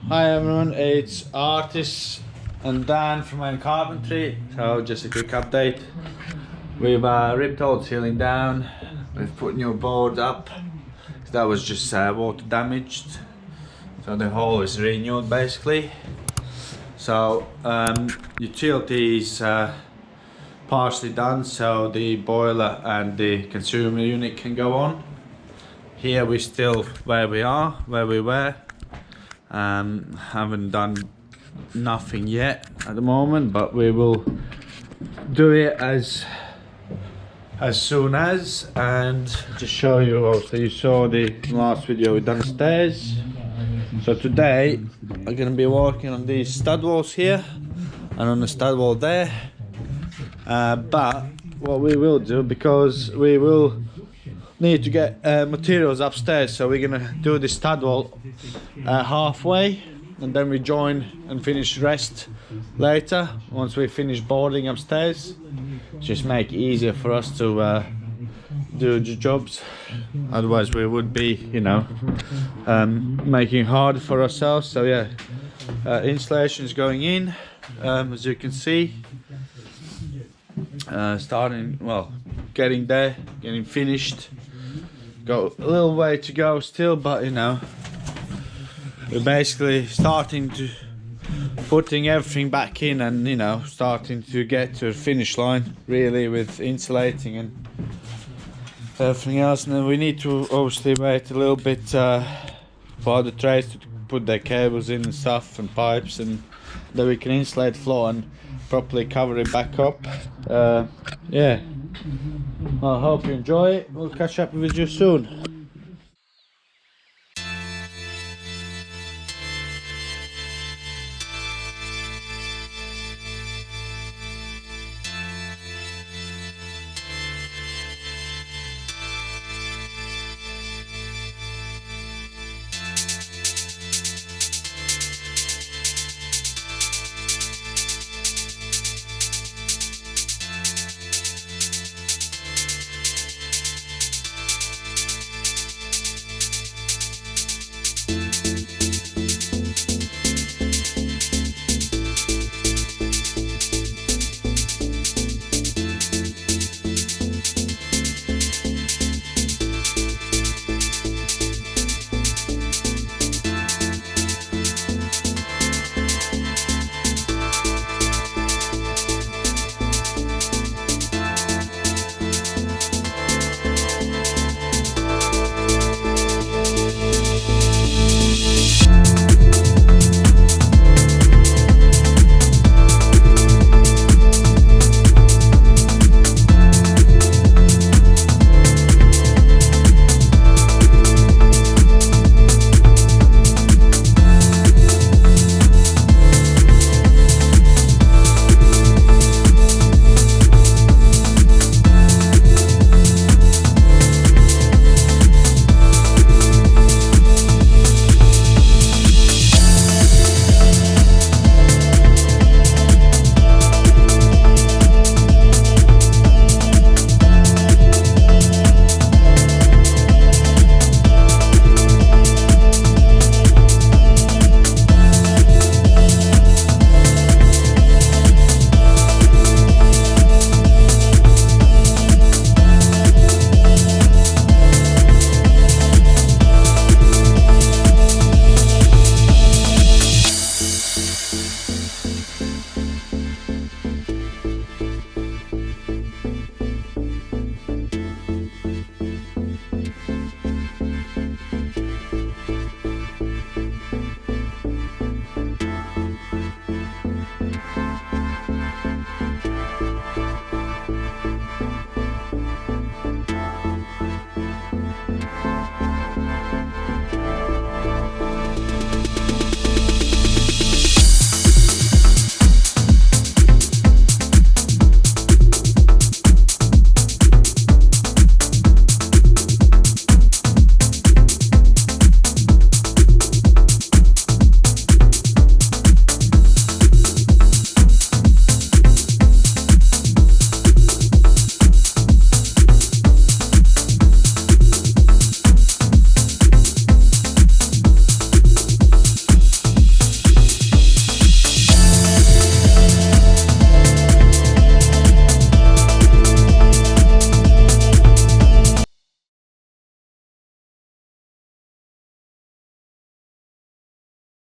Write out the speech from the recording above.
Hi everyone, it's Artis and Dan from Main Carpentry. So just a quick update. We've ripped all the ceiling down. We've put new boards up. That was just water damaged. So the whole is renewed basically. So utilities partially done, so the boiler and the consumer unit can go on. Here we're still where we were. Haven't done nothing yet at the moment, but we will do it as soon as. And just show you also, you saw the last video we done stairs. So today I'm gonna be working on these stud walls here and on the stud wall there. But what we will do, because we will need to get materials upstairs, so we're gonna do the stud wall halfway, and then we join and finish rest later once we finish boarding upstairs. Just make it easier for us to do the jobs. Otherwise we would be, you know, making it hard for ourselves. So yeah, insulation is going in, as you can see. Starting, well, getting there, getting finished. Got a little way to go still, but you know, we're basically starting to putting everything back in, and you know, starting to get to the finish line really with insulating and everything else. And then we need to obviously wait a little bit for the trades to put their cables in and stuff and pipes, and then we can insulate the floor and properly cover it back up. Yeah, I hope you enjoy it. We'll catch up with you soon.